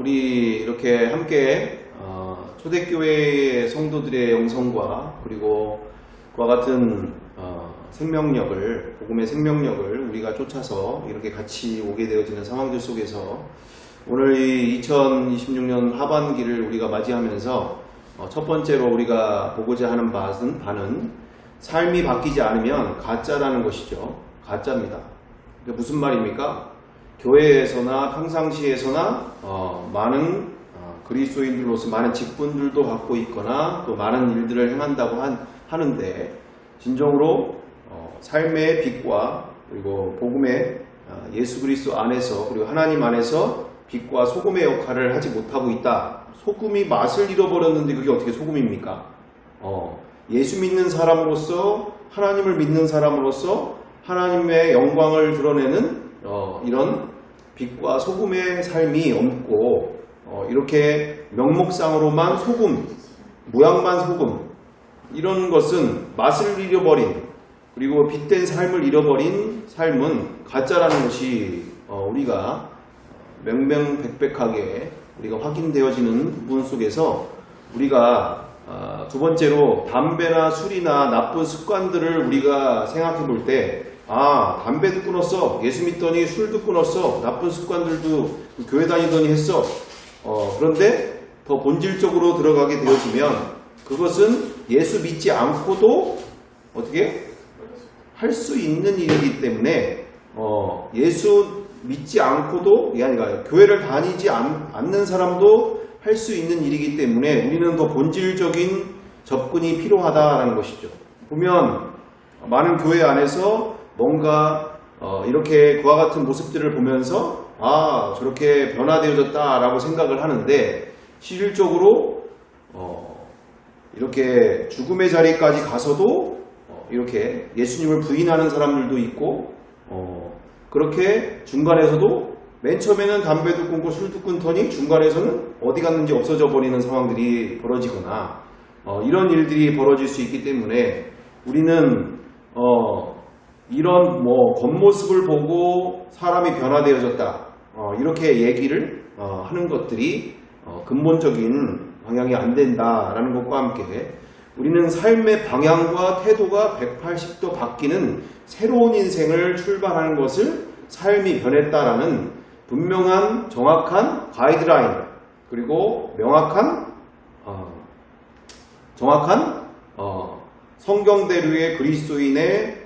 우리 이렇게 함께 초대교회의 성도들의 영성과 그리고 그와 같은 생명력을, 복음의 생명력을 우리가 쫓아서 이렇게 같이 오게 되어지는 상황들 속에서 오늘 이 2026년 하반기를 우리가 맞이하면서 첫 번째로 우리가 보고자 하는 바는 삶이 바뀌지 않으면 가짜라는 것이죠. 가짜입니다. 그러니까 무슨 말입니까? 교회에서나 평상시에서나 많은 그리스도인들로서 많은 직분들도 갖고 있거나 또 많은 일들을 행한다고 하는데 진정으로 삶의 빛과 그리고 복음의 예수 그리스도 안에서 그리고 하나님 안에서 빛과 소금의 역할을 하지 못하고 있다. 소금이 맛을 잃어버렸는데 그게 어떻게 소금입니까? 예수 믿는 사람으로서 하나님을 믿는 사람으로서 하나님의 영광을 드러내는 이런 빛과 소금의 삶이 없고 이렇게 명목상으로만 소금, 모양만 소금 이런 것은 맛을 잃어버린 그리고 빛된 삶을 잃어버린 삶은 가짜라는 것이 우리가 명명백백하게 우리가 확인되어지는 부분 속에서 우리가 두 번째로 담배나 술이나 나쁜 습관들을 우리가 생각해 볼 때 담배도 끊었어, 예수 믿더니 술도 끊었어, 나쁜 습관들도 교회 다니더니 했어. 그런데 더 본질적으로 들어가게 되어지면 그것은 예수 믿지 않고도 어떻게 할 수 있는 일이기 때문에 예수 믿지 않고도 아니라 교회를 다니지 않는 사람도 할 수 있는 일이기 때문에 우리는 더 본질적인 접근이 필요하다라는 것이죠. 보면 많은 교회 안에서 뭔가 이렇게 그와 같은 모습들을 보면서 저렇게 변화되어졌다라고 생각을 하는데 실질적으로 이렇게 죽음의 자리까지 가서도 이렇게 예수님을 부인하는 사람들도 있고 그렇게 중간에서도 맨 처음에는 담배도 끊고 술도 끊더니 중간에서는 어디 갔는지 없어져 버리는 상황들이 벌어지거나 이런 일들이 벌어질 수 있기 때문에 우리는 이런 겉모습을 보고 사람이 변화되어졌다 이렇게 얘기를 하는 것들이 근본적인 방향이 안 된다라는 것과 함께 우리는 삶의 방향과 태도가 180도 바뀌는 새로운 인생을 출발하는 것을 삶이 변했다라는 분명한 정확한 가이드라인 그리고 명확한 정확한 성경대로의 그리스도인의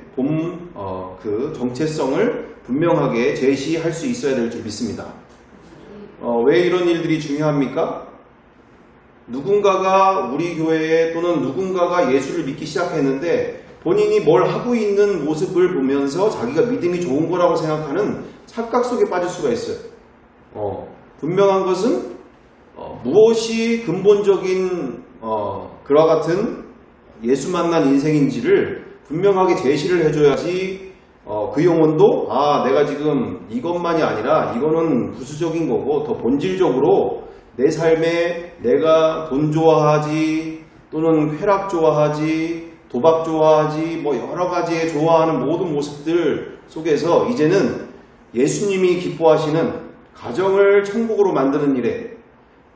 그 정체성을 분명하게 제시할 수 있어야 될 줄 믿습니다. 왜 이런 일들이 중요합니까? 누군가가 우리 교회에 또는 누군가가 예수를 믿기 시작했는데 본인이 뭘 하고 있는 모습을 보면서 자기가 믿음이 좋은 거라고 생각하는 착각 속에 빠질 수가 있어요. 분명한 것은 무엇이 근본적인 그와 같은 예수 만난 인생인지를 분명하게 제시를 해줘야지 그 영혼도 내가 지금 이것만이 아니라 이거는 부수적인 거고 더 본질적으로 내 삶에 내가 돈 좋아하지 또는 쾌락 좋아하지 도박 좋아하지 여러 가지의 좋아하는 모든 모습들 속에서 이제는 예수님이 기뻐하시는 가정을 천국으로 만드는 일에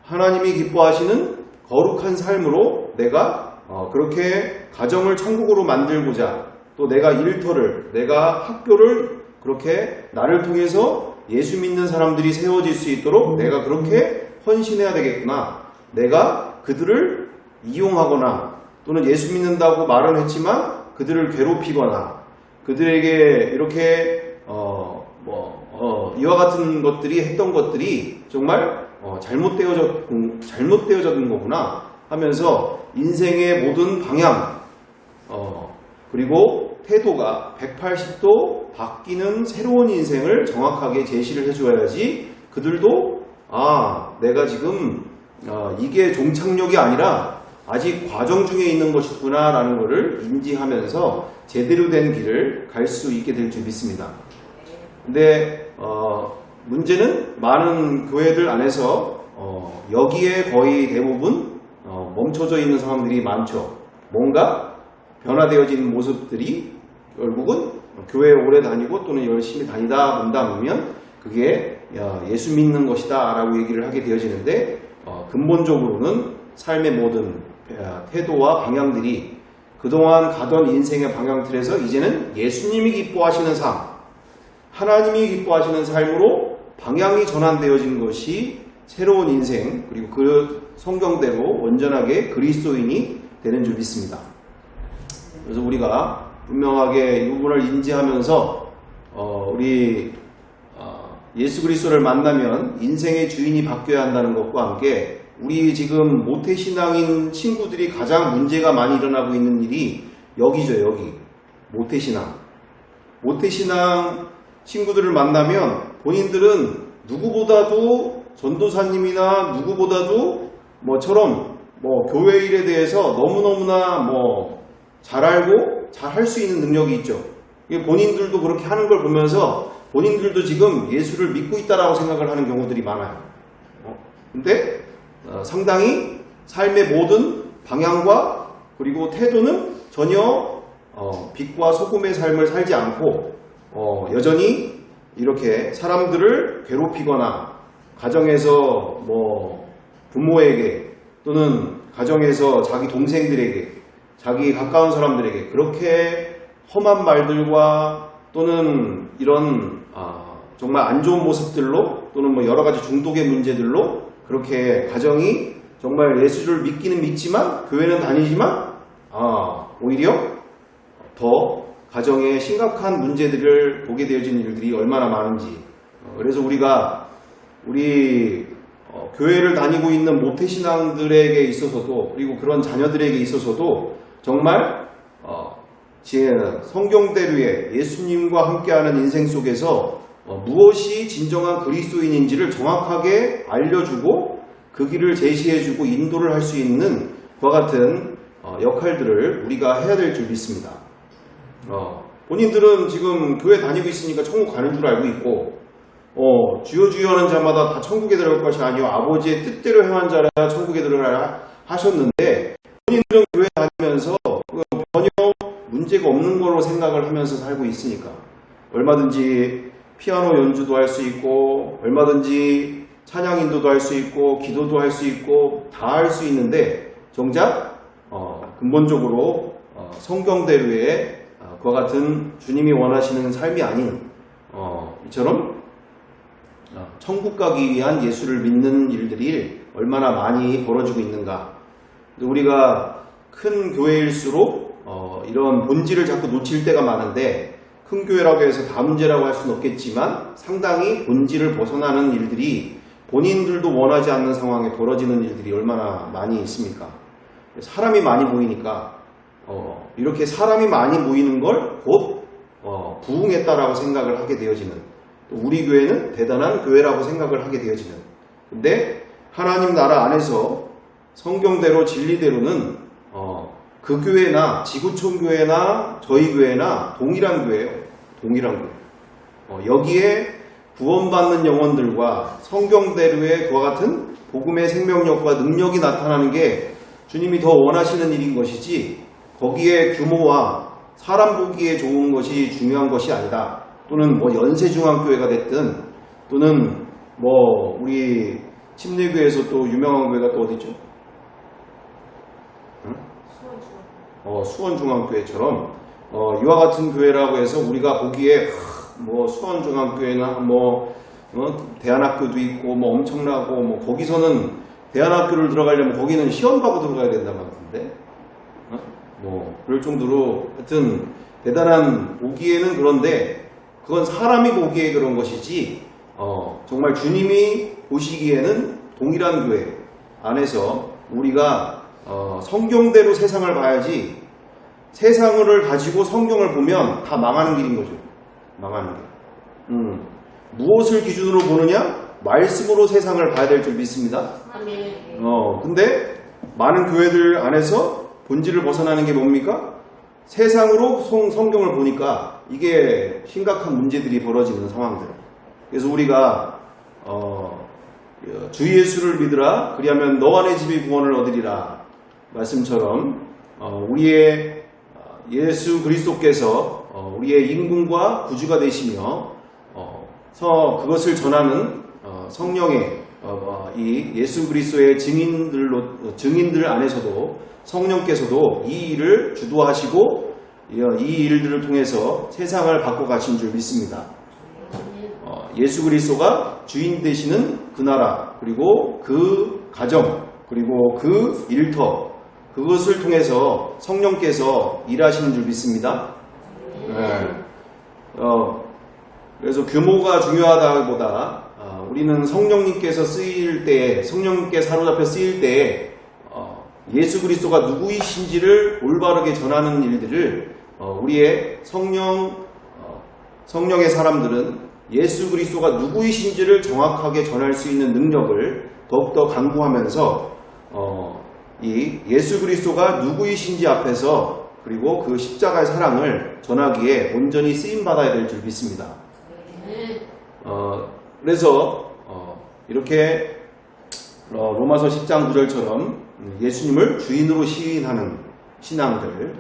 하나님이 기뻐하시는 거룩한 삶으로 내가 그렇게 가정을 천국으로 만들고자 또 내가 일터를 내가 학교를 그렇게 나를 통해서 예수 믿는 사람들이 세워질 수 있도록 내가 그렇게 헌신해야 되겠구나. 내가 그들을 이용하거나 또는 예수 믿는다고 말은 했지만 그들을 괴롭히거나 그들에게 이렇게 이와 같은 것들이 했던 것들이 정말 잘못되어졌던 거구나 하면서 인생의 모든 방향 그리고 태도가 180도 바뀌는 새로운 인생을 정확하게 제시를 해줘야지 그들도 내가 지금 이게 종착역이 아니라 아직 과정 중에 있는 것이구나 라는 것을 인지하면서 제대로 된 길을 갈 수 있게 될 줄 믿습니다. 근데 문제는 많은 교회들 안에서 여기에 거의 대부분 멈춰져 있는 상황들이 많죠. 뭔가 변화되어진 모습들이 결국은 교회에 오래 다니고 또는 열심히 다니다 본다 보면 그게 예수 믿는 것이다 라고 얘기를 하게 되어지는데, 근본적으로는 삶의 모든 태도와 방향들이 그동안 가던 인생의 방향틀에서 이제는 예수님이 기뻐하시는 삶, 하나님이 기뻐하시는 삶으로 방향이 전환되어진 것이 새로운 인생, 그리고 그 성경대로 온전하게 그리스도인이 되는 줄 믿습니다. 그래서 우리가 분명하게 이 부분을 인지하면서 우리 예수 그리스도를 만나면 인생의 주인이 바뀌어야 한다는 것과 함께, 우리 지금 모태신앙인 친구들이 가장 문제가 많이 일어나고 있는 일이 여기죠. 여기 모태신앙 친구들을 만나면 본인들은 누구보다도 전도사님이나 누구보다도 뭐처럼 교회 일에 대해서 너무너무나 잘 알고 잘 할 수 있는 능력이 있죠. 본인들도 그렇게 하는 걸 보면서 본인들도 지금 예수를 믿고 있다라고 생각을 하는 경우들이 많아요. 근데 상당히 삶의 모든 방향과 그리고 태도는 전혀 빛과 소금의 삶을 살지 않고 여전히 이렇게 사람들을 괴롭히거나 가정에서 부모에게 또는 가정에서 자기 동생들에게 자기 가까운 사람들에게 그렇게 험한 말들과 또는 이런 정말 안 좋은 모습들로 또는 여러 가지 중독의 문제들로 그렇게 가정이 정말 예수를 믿기는 믿지만 교회는 다니지만 오히려 더 가정에 심각한 문제들을 보게 되어진 일들이 얼마나 많은지. 그래서 우리 교회를 다니고 있는 모태신앙들에게 있어서도 그리고 그런 자녀들에게 있어서도 정말 성경대로의 예수님과 함께하는 인생 속에서 무엇이 진정한 그리스도인인지를 정확하게 알려주고 그 길을 제시해주고 인도를 할 수 있는 그와 같은 역할들을 우리가 해야 될 줄 믿습니다. 본인들은 지금 교회 다니고 있으니까 천국 가는 줄 알고 있고 주여 주여 하는 자마다 다 천국에 들어갈 것이 아니요 아버지의 뜻대로 행한 자라 천국에 들어가라 하셨는데, 본인들은 교회 다니면서 전혀 문제가 없는 거로 생각을 하면서 살고 있으니까 얼마든지 피아노 연주도 할 수 있고 얼마든지 찬양 인도도 할 수 있고 기도도 할 수 있고 다 할 수 있는데, 정작 근본적으로 성경대로의 그와 같은 주님이 원하시는 삶이 아닌 이처럼 천국 가기 위한 예수를 믿는 일들이 얼마나 많이 벌어지고 있는가. 우리가 큰 교회일수록 이런 본질을 자꾸 놓칠 때가 많은데, 큰 교회라고 해서 다 문제라고 할 수는 없겠지만 상당히 본질을 벗어나는 일들이 본인들도 원하지 않는 상황에 벌어지는 일들이 얼마나 많이 있습니까? 사람이 많이 모이니까 이렇게 사람이 많이 모이는 걸 곧 부흥했다라고 생각을 하게 되어지는, 또 우리 교회는 대단한 교회라고 생각을 하게 되어지는. 근데 하나님 나라 안에서 성경대로 진리대로는 그 교회나 지구촌 교회나 저희 교회나 동일한 교회예요. 동일한 교회. 여기에 구원받는 영혼들과 성경대로의 그와 같은 복음의 생명력과 능력이 나타나는 게 주님이 더 원하시는 일인 것이지, 거기에 규모와 사람 보기에 좋은 것이 중요한 것이 아니다. 또는 연세중앙교회가 됐든 또는 우리 침례교회에서 또 유명한 교회가 또 어디죠? 수원중앙교회처럼 이와 같은 교회라고 해서 우리가 보기에 수원중앙교회나 대안학교도 있고 엄청나고 거기서는 대안학교를 들어가려면 거기는 시험 봐고 들어가야 된다는 것 같은데 그럴 정도로 하여튼 대단한 보기에는, 그런데 그건 사람이 보기에 그런 것이지 정말 주님이 보시기에는 동일한 교회 안에서 우리가 성경대로 세상을 봐야지, 세상을 가지고 성경을 보면 다 망하는 길인 거죠. 망하는 길. 무엇을 기준으로 보느냐? 말씀으로 세상을 봐야 될 줄 믿습니다. 근데 많은 교회들 안에서 본질을 벗어나는 게 뭡니까? 세상으로 성경을 보니까 이게 심각한 문제들이 벌어지는 상황들. 그래서 우리가 주 예수를 믿으라 그리하면 너와 내 집이 구원을 얻으리라 말씀처럼 우리의 예수 그리스도께서 우리의 임금과 구주가 되시며 그것을 전하는 성령의 이 예수 그리스도의 증인들 안에서도 성령께서도 이 일을 주도하시고 이 일들을 통해서 세상을 바꿔가신 줄 믿습니다. 예수 그리스도가 주인 되시는 그 나라, 그리고 그 가정, 그리고 그 일터, 그것을 통해서 성령께서 일하시는 줄 믿습니다. 그래서 규모가 중요하다기보다 우리는 성령님께서 쓰일 때에, 성령님께 사로잡혀 쓰일 때에 예수 그리스도가 누구이신지를 올바르게 전하는 일들을 우리의 성령의 사람들은 예수 그리스도가 누구이신지를 정확하게 전할 수 있는 능력을 더욱더 강구하면서 이 예수 그리스도가 누구이신지 앞에서, 그리고 그 십자가의 사랑을 전하기에 온전히 쓰임받아야 될 줄 믿습니다. 그래서 이렇게 로마서 10장 9절처럼 예수님을 주인으로 시인하는 신앙들,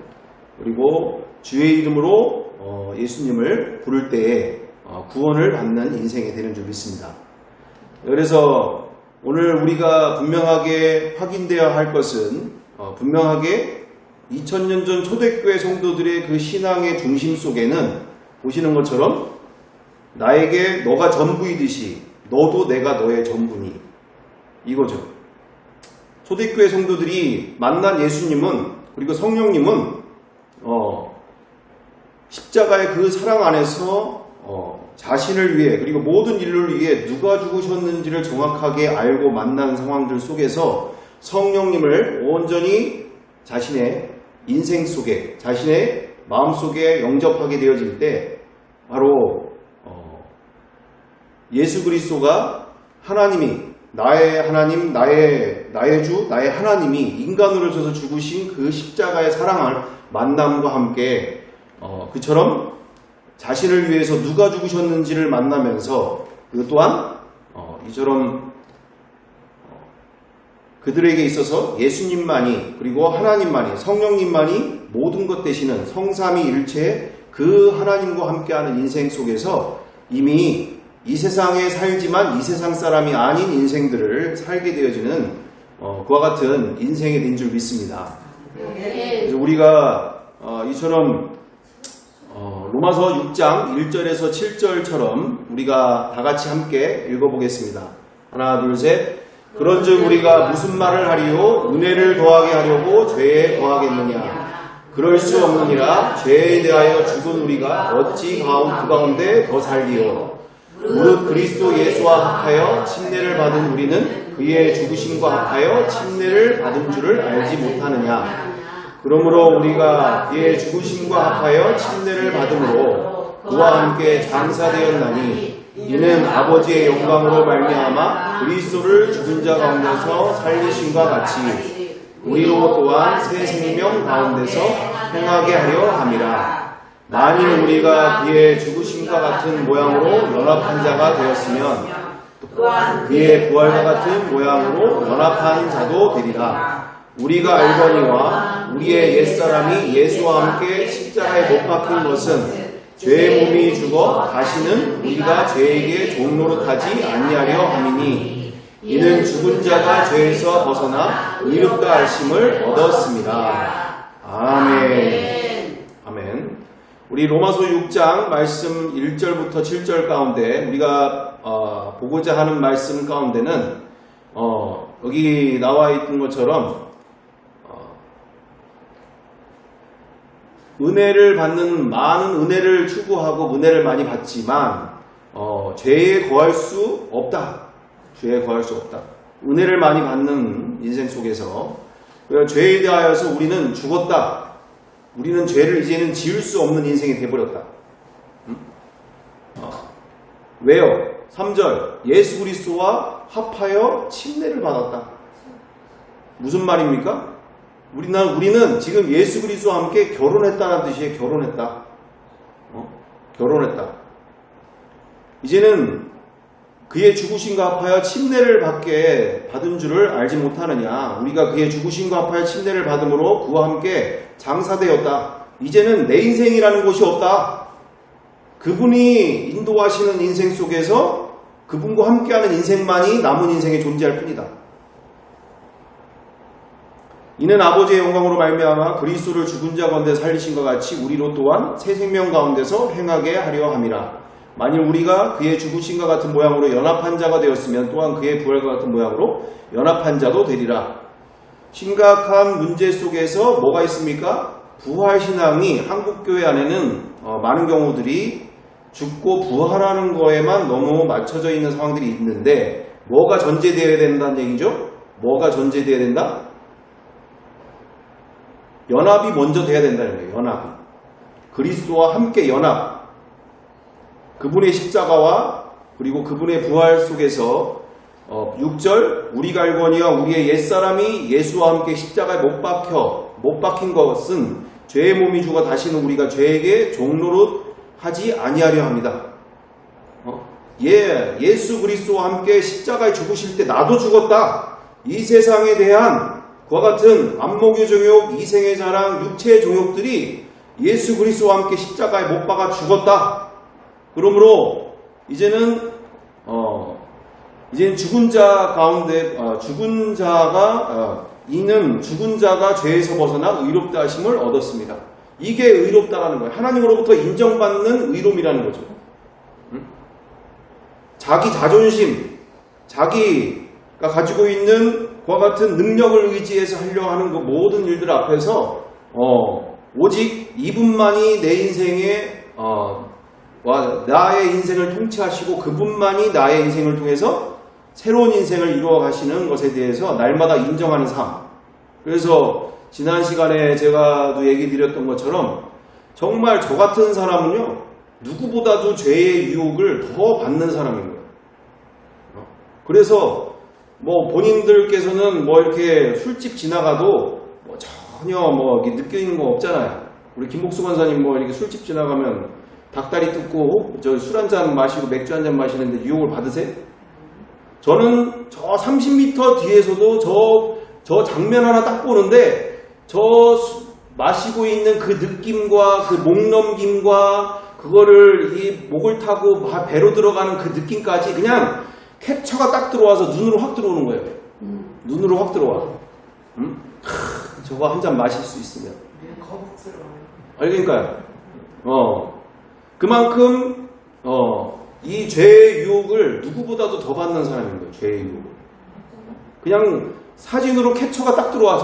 그리고 주의 이름으로 예수님을 부를 때에 구원을 받는 인생이 되는 줄 믿습니다. 그래서 오늘 우리가 분명하게 확인되어야 할 것은 분명하게 2000년 전 초대교회 성도들의 그 신앙의 중심 속에는 보시는 것처럼 나에게 너가 전부이듯이 너도 내가 너의 전부니, 이거죠. 초대교회 성도들이 만난 예수님은, 그리고 성령님은 십자가의 그 사랑 안에서 자신을 위해, 그리고 모든 인류를 위해 누가 죽으셨는지를 정확하게 알고 만난 상황들 속에서 성령님을 온전히 자신의 인생 속에, 자신의 마음 속에 영접하게 되어질 때 바로 예수 그리스도가 하나님이, 나의 하나님, 나의 주, 나의 하나님이 인간으로 오셔서 죽으신 그 십자가의 사랑을 만남과 함께 그처럼 자신을 위해서 누가 죽으셨는지를 만나면서 그 또한 이처럼 그들에게 있어서 예수님만이, 그리고 하나님만이, 성령님만이 모든 것 되시는 성삼위일체 그 하나님과 함께하는 인생 속에서 이미 이 세상에 살지만 이 세상 사람이 아닌 인생들을 살게 되어지는 그와 같은 인생이 된 줄 믿습니다. 그래서 우리가 이처럼 로마서 6장 1절에서 7절처럼 우리가 다 같이 함께 읽어보겠습니다. 하나, 둘, 셋. 그런즉 우리가 무슨 말을 하리요? 은혜를 더하게 하려고 죄에 더하겠느냐? 그럴 수 없느니라. 죄에 대하여 죽은 우리가 어찌 그 가운데 더 살리요? 무릇 그리스도 예수와 합하여 침례를 받은 우리는 그의 죽으심과 합하여 침례를 받은 줄을 알지 못하느냐? 그러므로 우리가 그의 죽으심과 합하여 침례를 받음으로 그와 함께 장사되었나니 이는 아버지의 영광으로 말미암아 그리스도를 죽은 자 가운데서 살리심과 같이 우리로 또한 새 생명 가운데서 행하게 하려 함이라. 만일 우리가 그의 죽으심과 같은 모양으로 연합한 자가 되었으면 또한 그의 부활과 같은 모양으로 연합한 자도 되리라. 우리가 알거니와 우리의 옛사람이 예수와 함께 십자가에 못 박힌 것은 죄의 몸이 죽어 다시는 우리가 죄에게 종노릇하지 아니하려 함이니 이는 죽은 자가 죄에서 벗어나 의롭다 하심을 얻었습니다. 아멘. 아멘. 우리 로마서 6장 말씀 1절부터 7절 가운데 우리가 보고자 하는 말씀 가운데는 여기 나와 있는 것처럼 은혜를 받는, 많은 은혜를 추구하고 은혜를 많이 받지만 죄에 거할 수 없다. 죄에 거할 수 없다. 은혜를 많이 받는 인생 속에서 죄에 대하여서 우리는 죽었다. 우리는 죄를 이제는 지을 수 없는 인생이 되어버렸다. 왜요? 3절 예수 그리스도와 합하여 침례를 받았다. 무슨 말입니까? 우리는 지금 예수 그리스도와 함께 결혼했다는 뜻이에요. 결혼했다. 결혼했다. 이제는 그의 죽으심과 합하여 침례를 받은 줄을 알지 못하느냐. 우리가 그의 죽으심과 합하여 침례를 받음으로 그와 함께 장사되었다. 이제는 내 인생이라는 것이 없다. 그분이 인도하시는 인생 속에서 그분과 함께하는 인생만이 남은 인생에 존재할 뿐이다. 이는 아버지의 영광으로 말미암아 그리스도를 죽은 자 가운데 살리신 것 같이 우리로 또한 새 생명 가운데서 행하게 하려 함이라. 만일 우리가 그의 죽으심과 같은 모양으로 연합한 자가 되었으면 또한 그의 부활과 같은 모양으로 연합한 자도 되리라. 심각한 문제 속에서 뭐가 있습니까? 부활신앙이 한국교회 안에는 많은 경우들이 죽고 부활하는 거에만 너무 맞춰져 있는 상황들이 있는데, 뭐가 전제되어야 된다는 얘기죠? 뭐가 전제되어야 된다? 연합이 먼저 돼야 된다는 거예요. 연합이. 그리스도와 함께 연합. 그분의 십자가와 그리고 그분의 부활 속에서 6절 우리가 알거니와 우리의 옛사람이 예수와 함께 십자가에 못 박힌 것은 죄의 몸이 죽어 다시는 우리가 죄에게 종노릇 하지 아니하려 합니다. 예수 그리스도와 함께 십자가에 죽으실 때 나도 죽었다. 이 세상에 대한 그와 같은 안목의 종욕, 이생의 자랑, 육체의 종욕들이 예수 그리스도와 함께 십자가에 못 박아 죽었다. 그러므로 이제는 죽은 자 가운데 죽은 자가 죄에서 벗어나 의롭다 하심을 얻었습니다. 이게 의롭다라는 거예요. 하나님으로부터 인정받는 의로움이라는 거죠. 자기 자존심, 자기가 가지고 있는 그와 같은 능력을 의지해서 하려 하는 그 모든 일들 앞에서 오직 이분만이 내 인생에 나의 인생을 통치하시고 그분만이 나의 인생을 통해서 새로운 인생을 이루어 가시는 것에 대해서 날마다 인정하는 삶. 그래서 지난 시간에 제가도 얘기 드렸던 것처럼 정말 저 같은 사람은요, 누구보다도 죄의 유혹을 더 받는 사람인 거예요. 그래서 본인들께서는 이렇게 술집 지나가도 전혀 느끼는 거 없잖아요. 우리 김복수 권사님 이렇게 술집 지나가면 닭다리 뜯고 술 한잔 마시고 맥주 한잔 마시는데 유혹을 받으세요? 저는 저 30m 뒤에서도 저 장면 하나 딱 보는데 마시고 있는 그 느낌과 그 목 넘김과 그거를 이 목을 타고 배로 들어가는 그 느낌까지 그냥 캡처가 딱 들어와서 눈으로 확 들어오는 거예요. 눈으로 확 들어와. 저거 한 잔 마실 수 있으면. 그러니까요. 그만큼 이 죄의 유혹을 누구보다도 더 받는 사람인 거예요. 죄의 유혹을. 그냥 사진으로 캡처가 딱 들어와.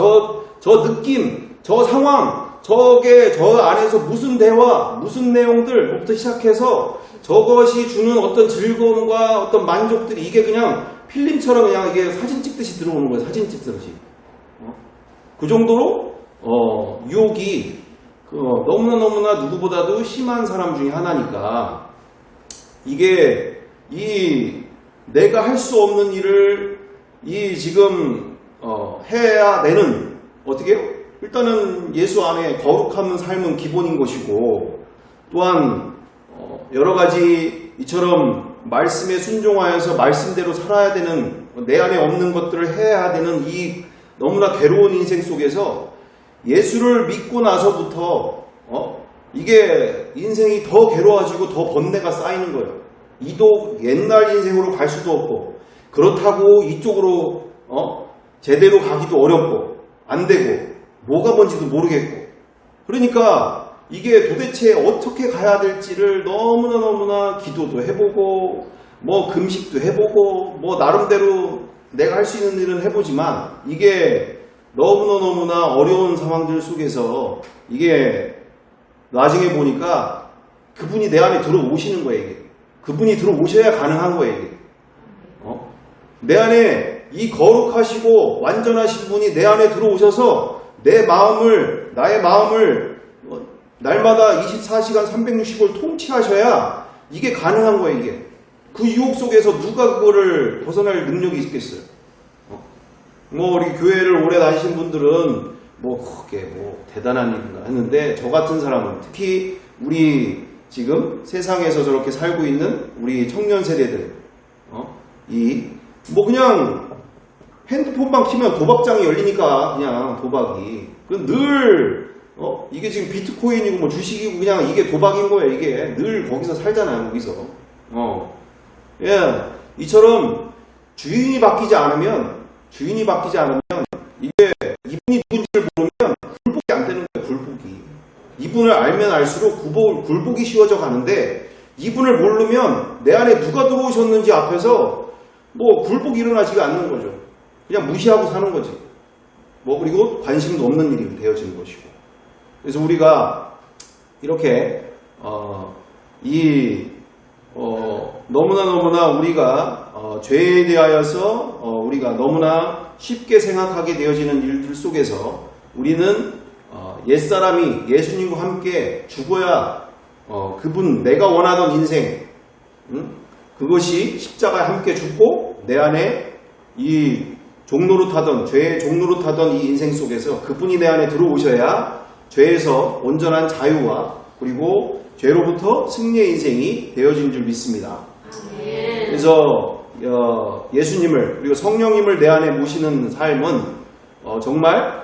저 느낌, 저 상황, 저게 저 안에서 무슨 대화, 무슨 내용들부터 시작해서 저것이 주는 어떤 즐거움과 어떤 만족들이 이게 그냥 필름처럼 그냥 이게 사진 찍듯이 들어오는 거예요. 사진 찍듯이. 그 정도로 유혹이 너무나 누구보다도 심한 사람 중에 하나니까 이게 내가 할 수 없는 일을 지금 해야 되는 어떻게 해요? 일단은 예수 안에 거룩한 삶은 기본인 것이고 또한 여러 가지 이처럼 말씀에 순종하여서 말씀대로 살아야 되는 내 안에 없는 것들을 해야 되는 이 너무나 괴로운 인생 속에서 예수를 믿고 나서부터 이게 인생이 더 괴로워지고 더 번뇌가 쌓이는 거예요. 이도 옛날 인생으로 갈 수도 없고 그렇다고 이쪽으로 제대로 가기도 어렵고 안 되고 뭐가 뭔지도 모르겠고 그러니까 이게 도대체 어떻게 가야 될지를 너무나 기도도 해보고 금식도 해보고 나름대로 내가 할 수 있는 일은 해보지만 이게 너무나 어려운 상황들 속에서 이게 나중에 보니까 그분이 내 안에 들어오시는 거예요. 이게. 그분이 들어오셔야 가능한 거예요. 이게. 내 안에 이 거룩하시고 완전하신 분이 내 안에 들어오셔서 나의 마음을 날마다 24시간 365일 통치하셔야 이게 가능한 거예요. 이게. 그 유혹 속에서 누가 그거를 벗어날 능력이 있겠어요? 우리 교회를 오래 다니신 분들은 그게 대단한 일인가 했는데 저 같은 사람은 특히 우리 지금 세상에서 저렇게 살고 있는 우리 청년 세대들 그냥 핸드폰만 키면 도박장이 열리니까 그냥 도박이 늘 이게 지금 비트코인이고 주식이고 그냥 이게 도박인 거예요. 이게 늘 거기서 살잖아요. 거기서 이처럼 주인이 바뀌지 않으면 이게 이분이 누군지를 모르면 굴복이 안 되는 거예요. 굴복이. 이분을 알면 알수록 굴복이 쉬워져 가는데 이분을 모르면 내 안에 누가 들어오셨는지 앞에서 뭐 굴복이 일어나지가 않는 거죠. 그냥 무시하고 사는 거지. 뭐 그리고 관심도 없는 일이 되어지는 것이고. 그래서 우리가 이렇게 너무나 우리가 죄에 대하여서 우리가 너무나 쉽게 생각하게 되어지는 일들 속에서 우리는 옛사람이 예수님과 함께 죽어야 그분 내가 원하던 인생 그것이 십자가에 함께 죽고 내 안에 이 죄의 종로로 타던 이 인생 속에서 그분이 내 안에 들어오셔야 죄에서 온전한 자유와 그리고 죄로부터 승리의 인생이 되어진 줄 믿습니다. 그래서 예수님을 그리고 성령님을 내 안에 모시는 삶은 정말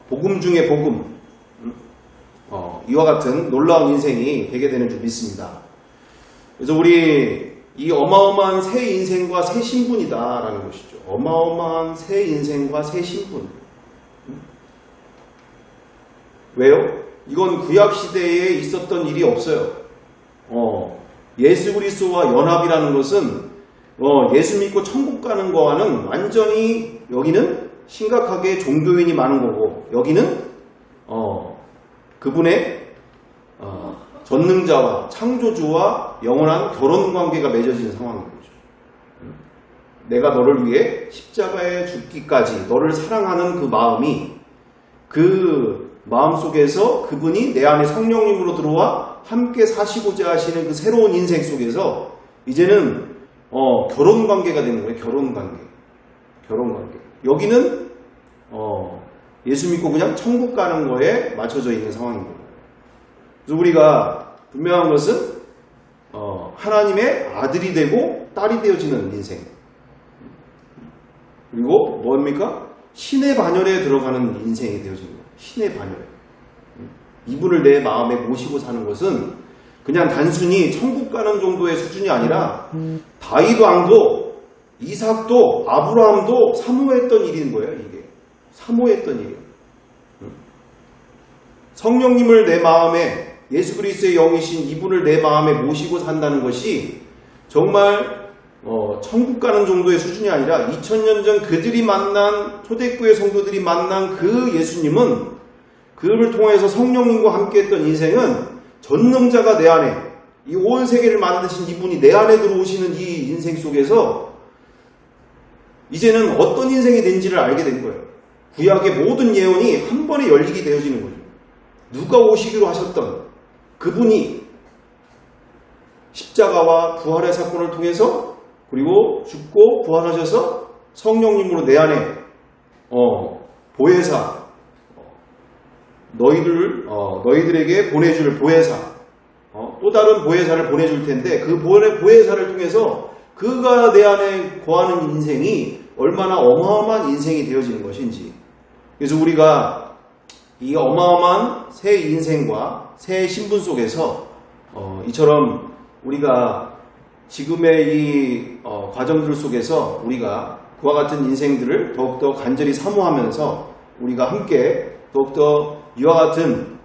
복음 중에 복음 이와 같은 놀라운 인생이 되게 되는 줄 믿습니다. 그래서 우리 이 어마어마한 새 인생과 새 신분이다라는 것이죠. 어마어마한 새 인생과 새 신분. 왜요? 이건 구약 시대에 있었던 일이 없어요. 예수 그리스도와 연합이라는 것은 예수 믿고 천국 가는 거와는 완전히 여기는 심각하게 종교인이 많은 거고 여기는 그분의 전능자와 창조주와 영원한 결혼 관계가 맺어지는 상황인 거죠. 내가 너를 위해 십자가에 죽기까지 너를 사랑하는 그 마음이 그 마음 속에서 그분이 내 안에 성령님으로 들어와 함께 사시고자 하시는 그 새로운 인생 속에서 이제는 결혼 관계가 되는 거예요. 결혼 관계. 여기는 예수 믿고 그냥 천국 가는 거에 맞춰져 있는 상황인 거예요. 그래서 우리가 분명한 것은 하나님의 아들이 되고 딸이 되어지는 인생. 그리고 뭡니까? 신의 반열에 들어가는 인생이 되어지는 거예요. 신의 반열에. 이분을 내 마음에 모시고 사는 것은 그냥 단순히 천국 가는 정도의 수준이 아니라 다윗 왕도 이삭도 아브라함도 사모했던 일인 거예요. 이게 사모했던 일이에요. 성령님을 내 마음에 예수 그리스도의 영이신 이분을 내 마음에 모시고 산다는 것이 정말 천국 가는 정도의 수준이 아니라 2000년 전 그들이 만난 초대교회 성도들이 만난 그 예수님은 그를 통해서 성령님과 함께했던 인생은 전능자가 내 안에 이 온 세계를 만드신 이분이 내 안에 들어오시는 이 인생 속에서 이제는 어떤 인생이 된지를 알게 된 거예요. 구약의 모든 예언이 한 번에 열리게 되어지는 거죠. 누가 오시기로 하셨던 그분이 십자가와 부활의 사건을 통해서 그리고 죽고 부활하셔서 성령님으로 내 안에 보혜사 너희들에게 보내줄 보혜사 또 다른 보혜사를 보내줄 텐데 그 보혜사를 통해서 그가 내 안에 거하는 인생이 얼마나 어마어마한 인생이 되어지는 것인지. 그래서 우리가 이 어마어마한 새 인생과 새 신분 속에서 이처럼 우리가 지금의 이 과정들 속에서 우리가 그와 같은 인생들을 더욱더 간절히 사모하면서 우리가 함께 더욱더 이와 같은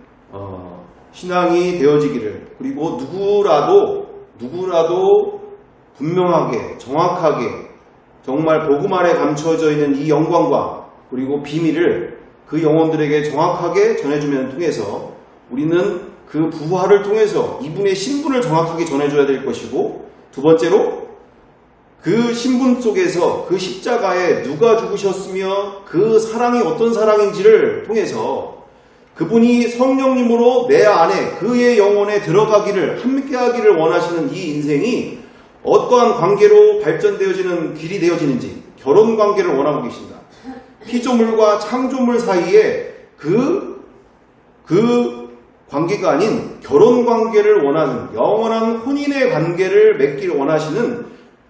신앙이 되어지기를 그리고 누구라도 분명하게 정확하게 정말 복음 안에 감추어져 있는 이 영광과 그리고 비밀을 그 영혼들에게 정확하게 전해주면 통해서 우리는 그 부활을 통해서 이분의 신분을 정확하게 전해줘야 될 것이고 두 번째로 그 신분 속에서 그 십자가에 누가 죽으셨으며 그 사랑이 어떤 사랑인지를 통해서 그분이 성령님으로 내 안에 그의 영혼에 들어가기를 함께하기를 원하시는 이 인생이 어떠한 관계로 발전되어지는 길이 되어지는지 결혼 관계를 원하고 계신다. 피조물과 창조물 사이에 그 관계가 아닌 결혼 관계를 원하는 영원한 혼인의 관계를 맺기를 원하시는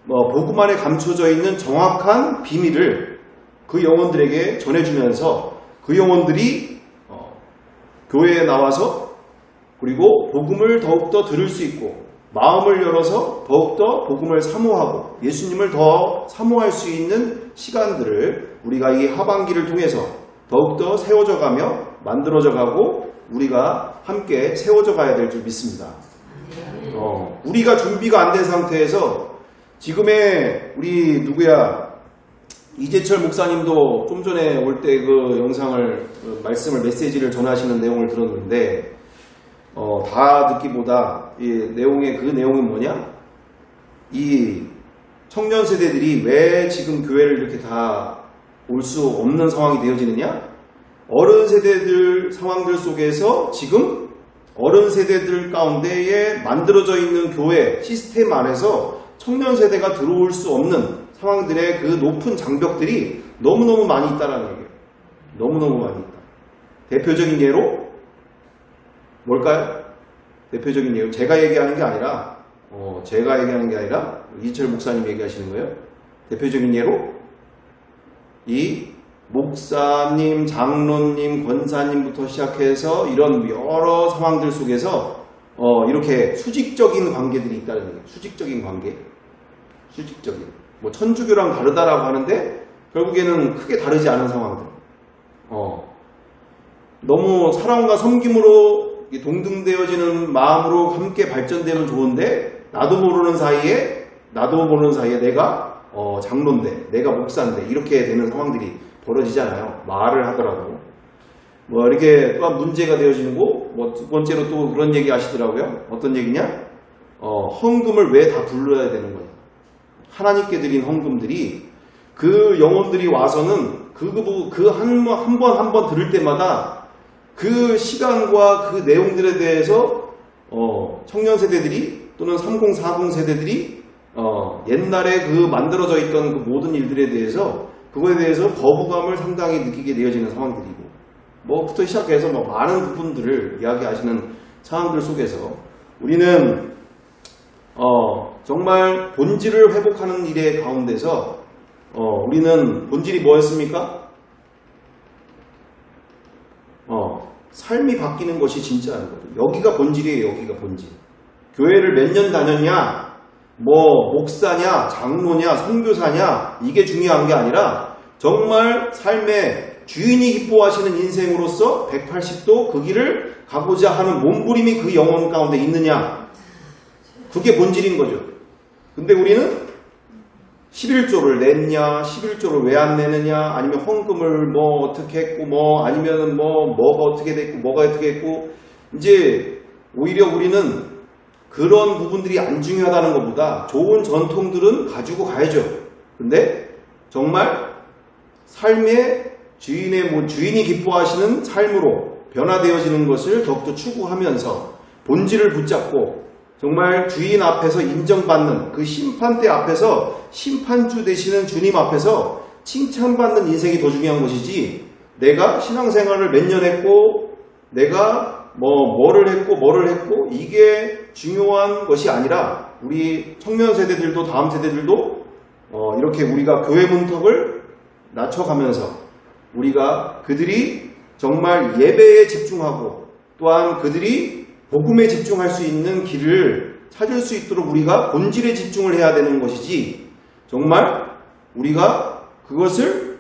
복음 안에 감춰져 있는 정확한 비밀을 그 영혼들에게 전해주면서 그 영혼들이 교회에 나와서 그리고 복음을 더욱더 들을 수 있고 마음을 열어서 더욱더 복음을 사모하고 예수님을 더 사모할 수 있는 시간들을 우리가 이 하반기를 통해서 더욱더 세워져 가며 만들어져 가고 우리가 함께 세워져 가야 될 줄 믿습니다. 우리가 준비가 안 된 상태에서 지금의 우리 누구야 이재철 목사님도 좀 전에 올 때 그 영상을 말씀을 메시지를 전하시는 내용을 들었는데 다 듣기보다 이 내용의 그 내용은 뭐냐? 이 청년 세대들이 왜 지금 교회를 이렇게 다 올 수 없는 상황이 되어지느냐? 어른 세대들 상황들 속에서 지금 어른 세대들 가운데에 만들어져 있는 교회 시스템 안에서 청년 세대가 들어올 수 없는 상황들의 그 높은 장벽들이 너무너무 많이 있다는 얘기예요. 너무너무 많이 있다. 대표적인 예로 뭘까요? 대표적인 예로 제가 얘기하는 게 아니라 이철 목사님 얘기하시는 거예요. 대표적인 예로 이 목사님, 장로님, 권사님부터 시작해서 이런 여러 상황들 속에서 이렇게 수직적인 관계들이 있다는 얘기예요. 수직적인 관계. 수직적인. 뭐 천주교랑 다르다라고 하는데 결국에는 크게 다르지 않은 상황들. 너무 사랑과 섬김으로 동등되어지는 마음으로 함께 발전되면 좋은데 나도 모르는 사이에 내가 장로인데 내가 목사인데 이렇게 되는 상황들이 벌어지잖아요. 말을 하더라도 뭐 이렇게 또한 문제가 되어지고 뭐 두 번째로 또 그런 얘기 하시더라고요. 어떤 얘기냐? 헌금을 왜 다 불러야 되는 거냐? 하나님께 드린 헌금들이 그 영혼들이 와서는 그 한 번 들을 때마다 그 시간과 그 내용들에 대해서 청년 세대들이 또는 30, 40 세대들이 옛날에 그 만들어져 있던 그 모든 일들에 대해서 그거에 대해서 거부감을 상당히 느끼게 되어지는 상황들이고 뭐부터 시작해서 뭐 많은 부분들을 이야기하시는 상황들 속에서 우리는 정말 본질을 회복하는 일의 가운데서 우리는 본질이 뭐였습니까? 삶이 바뀌는 것이 진짜인 거죠. 여기가 본질이에요. 여기가 본질. 교회를 몇 년 다녔냐, 뭐 목사냐, 장로냐, 선교사냐 이게 중요한 게 아니라 정말 삶의 주인이 기뻐하시는 인생으로서 180도 그 길을 가고자 하는 몸부림이 그 영혼 가운데 있느냐, 그게 본질인 거죠. 근데 우리는 11조를 냈냐, 11조를 왜 안 내느냐, 아니면 헌금을 뭐 어떻게 했고, 뭐 아니면은 뭐가 어떻게 됐고, 뭐가 어떻게 했고, 이제 오히려 우리는 그런 부분들이 안 중요하다는 것보다 좋은 전통들은 가지고 가야죠. 근데 정말 삶의 주인이 기뻐하시는 삶으로 변화되어지는 것을 더욱더 추구하면서 본질을 붙잡고 정말 주인 앞에서 인정받는 그 심판대 앞에서 심판주 되시는 주님 앞에서 칭찬받는 인생이 더 중요한 것이지, 내가 신앙생활을 몇 년 했고 내가 뭐를 했고 이게 중요한 것이 아니라 우리 청년 세대들도 다음 세대들도 이렇게 우리가 교회 문턱을 낮춰가면서 우리가 그들이 정말 예배에 집중하고 또한 그들이 복음에 집중할 수 있는 길을 찾을 수 있도록 우리가 본질에 집중을 해야 되는 것이지, 정말 우리가 그것을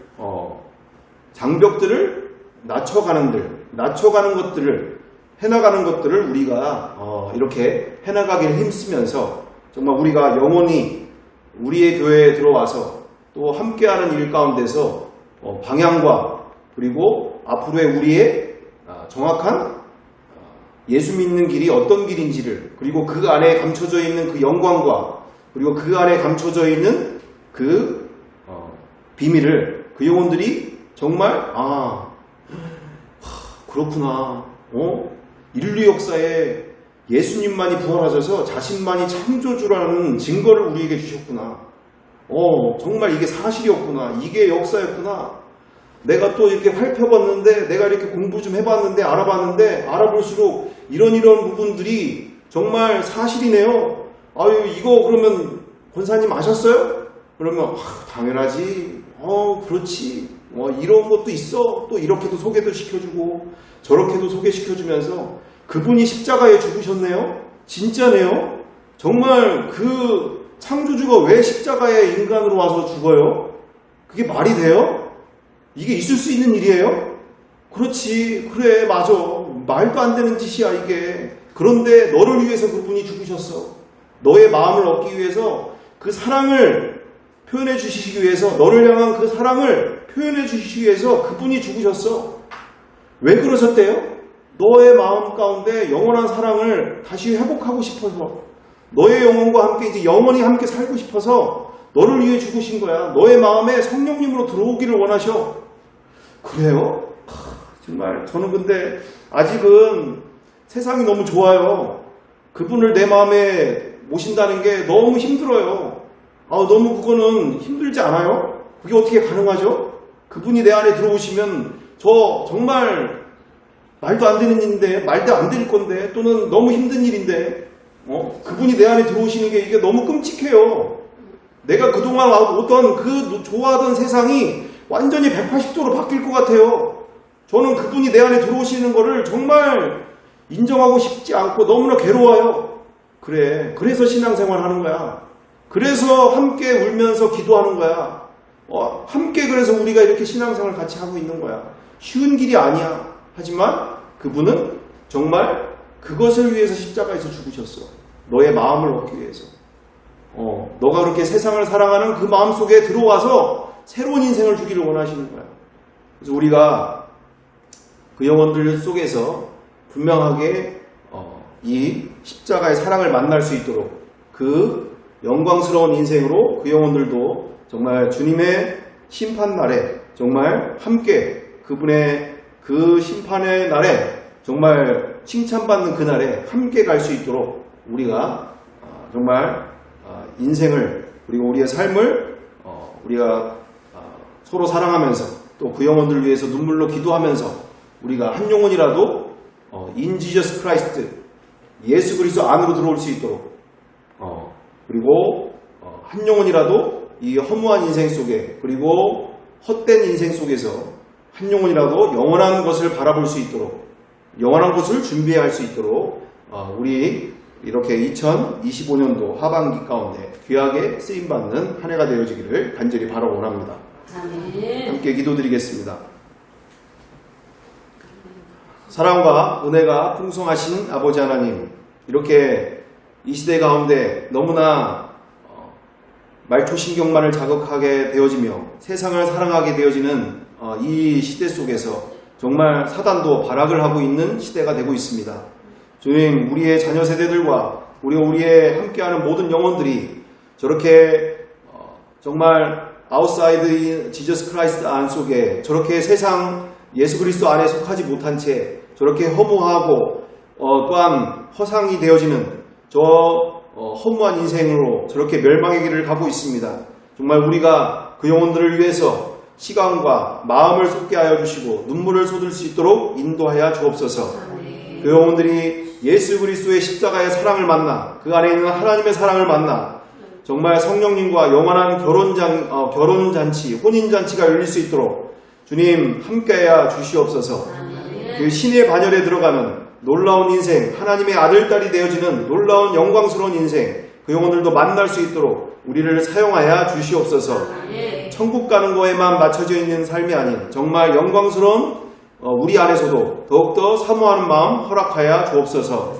장벽들을 낮춰가는 것들을 해나가는 것들을 우리가 이렇게 해나가기를 힘쓰면서 정말 우리가 영원히 우리의 교회에 들어와서 또 함께하는 일 가운데서 방향과 그리고 앞으로의 우리의 정확한 예수 믿는 길이 어떤 길인지를, 그리고 그 안에 감춰져 있는 그 영광과 그리고 그 안에 감춰져 있는 그 비밀을 그 영혼들이 정말 그렇구나, 인류 역사에 예수님만이 부활하셔서 자신만이 창조주라는 증거를 우리에게 주셨구나. 정말 이게 사실이었구나. 이게 역사였구나. 내가 또 이렇게 살펴봤는데, 내가 이렇게 공부 좀 해봤는데, 알아봤는데, 알아볼수록 이런 부분들이 정말 사실이네요. 아유, 이거 그러면 권사님 아셨어요? 그러면 당연하지. 그렇지. 이런 것도 있어. 또 이렇게도 소개도 시켜주고 저렇게도 소개시켜주면서 그분이 십자가에 죽으셨네요. 진짜네요. 정말 그 창조주가 왜 십자가에 인간으로 와서 죽어요? 그게 말이 돼요? 이게 있을 수 있는 일이에요? 그렇지, 그래, 맞아. 말도 안 되는 짓이야, 이게. 그런데 너를 위해서 그분이 죽으셨어. 너의 마음을 얻기 위해서, 그 사랑을 표현해 주시기 위해서, 너를 향한 그 사랑을 표현해 주시기 위해서 그분이 죽으셨어. 왜 그러셨대요? 너의 마음 가운데 영원한 사랑을 다시 회복하고 싶어서, 너의 영혼과 함께 이제 영원히 함께 살고 싶어서 너를 위해 죽으신 거야. 너의 마음에 성령님으로 들어오기를 원하셔. 그래요? 정말 저는 근데 아직은 세상이 너무 좋아요. 그분을 내 마음에 모신다는 게 너무 힘들어요. 너무 그거는 힘들지 않아요? 그게 어떻게 가능하죠? 그분이 내 안에 들어오시면 저 정말 말도 안 되는 일인데, 말도 안 될 건데, 또는 너무 힘든 일인데, 그분이 내 안에 들어오시는 게 이게 너무 끔찍해요. 내가 그동안 어떤 그 좋아하던 세상이 완전히 180도로 바뀔 것 같아요. 저는 그분이 내 안에 들어오시는 거를 정말 인정하고 싶지 않고 너무나 괴로워요. 그래, 그래서 신앙생활 하는 거야. 그래서 함께 울면서 기도하는 거야. 함께 그래서 우리가 이렇게 신앙생활 같이 하고 있는 거야. 쉬운 길이 아니야. 하지만 그분은 정말 그것을 위해서 십자가에서 죽으셨어. 너의 마음을 얻기 위해서. 너가 그렇게 세상을 사랑하는 그 마음 속에 들어와서 새로운 인생을 주기를 원하시는 거야. 그래서 우리가 그 영혼들 속에서 분명하게 이 십자가의 사랑을 만날 수 있도록 그 영광스러운 인생으로 그 영혼들도 정말 주님의 심판날에 정말 함께 그분의 그 심판의 날에 정말 칭찬받는 그날에 함께 갈 수 있도록 우리가 정말 인생을, 그리고 우리의 삶을 우리가 서로 사랑하면서 또 그 영혼들을 위해서 눈물로 기도하면서 우리가 한 영혼이라도 in Jesus Christ, 예수 그리스도 안으로 들어올 수 있도록, 그리고 한 영혼이라도 이 허무한 인생 속에, 그리고 헛된 인생 속에서 한 영혼이라도 영원한 것을 바라볼 수 있도록, 영원한 것을 준비할 수 있도록 우리 이렇게 2025년도 하반기 가운데 귀하게 쓰임받는 한 해가 되어지기를 간절히 바라고 원합니다. 아멘. 함께 기도드리겠습니다. 사랑과 은혜가 풍성하신 아버지 하나님, 이렇게 이 시대 가운데 너무나 말초신경만을 자극하게 되어지며 세상을 사랑하게 되어지는 이 시대 속에서 정말 사단도 발악을 하고 있는 시대가 되고 있습니다. 주님, 우리의 자녀 세대들과 우리의 함께하는 모든 영혼들이 저렇게 정말 아웃사이드 지저스 크라이스트 안 속에 저렇게 세상 예수 그리스도 안에 속하지 못한 채 저렇게 허무하고 또한 허상이 되어지는 저 허무한 인생으로 저렇게 멸망의 길을 가고 있습니다. 정말 우리가 그 영혼들을 위해서 시간과 마음을 쏟게 하여 주시고 눈물을 쏟을 수 있도록 인도하여 주옵소서. 그 영혼들이 예수 그리스도의 십자가의 사랑을 만나 그 안에 있는 하나님의 사랑을 만나 정말 성령님과 영원한 결혼잔치, 혼인잔치가 열릴 수 있도록 주님 함께하여 주시옵소서. 그 신의 반열에 들어가는 놀라운 인생, 하나님의 아들, 딸이 되어지는 놀라운 영광스러운 인생, 그 영혼들도 만날 수 있도록 우리를 사용하여 주시옵소서. 천국 가는 거에만 맞춰져 있는 삶이 아닌 정말 영광스러운 우리 안에서도 더욱더 사모하는 마음 허락하여 주옵소서.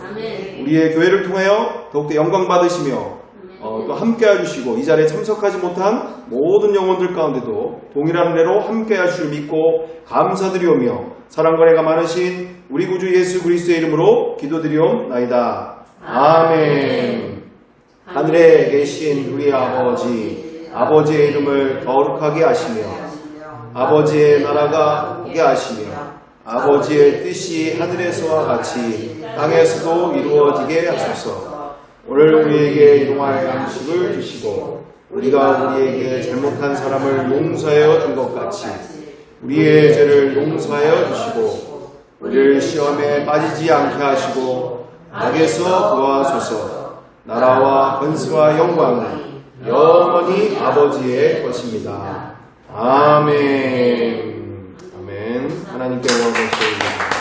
우리의 교회를 통하여 더욱더 영광 받으시며 또 함께해 주시고 이 자리에 참석하지 못한 모든 영혼들 가운데도 동일한 은혜로 함께해 주실 믿고 감사드리오며 사랑과 은혜가 많으신 우리 구주 예수 그리스도의 이름으로 기도드리옵나이다. 아멘. 하늘에 계신 우리 아버지, 아버지의 이름을 거룩하게 하시며 아버지의 나라가 오게 하시며 아버지의 뜻이 하늘에서와 같이 땅에서도 이루어지게 하소서. 오늘 우리에게 일용할 양식을 주시고 우리가 우리에게 잘못한 사람을 용서하여 준 것 같이 우리의 죄를 용서하여 주시고 우리를 시험에 빠지지 않게 하시고 악에서 구하소서. 나라와 권세와 영광은 영원히 아버지의 것입니다. 아멘. 아멘. 하나님께 영광을 돌리옵나이다.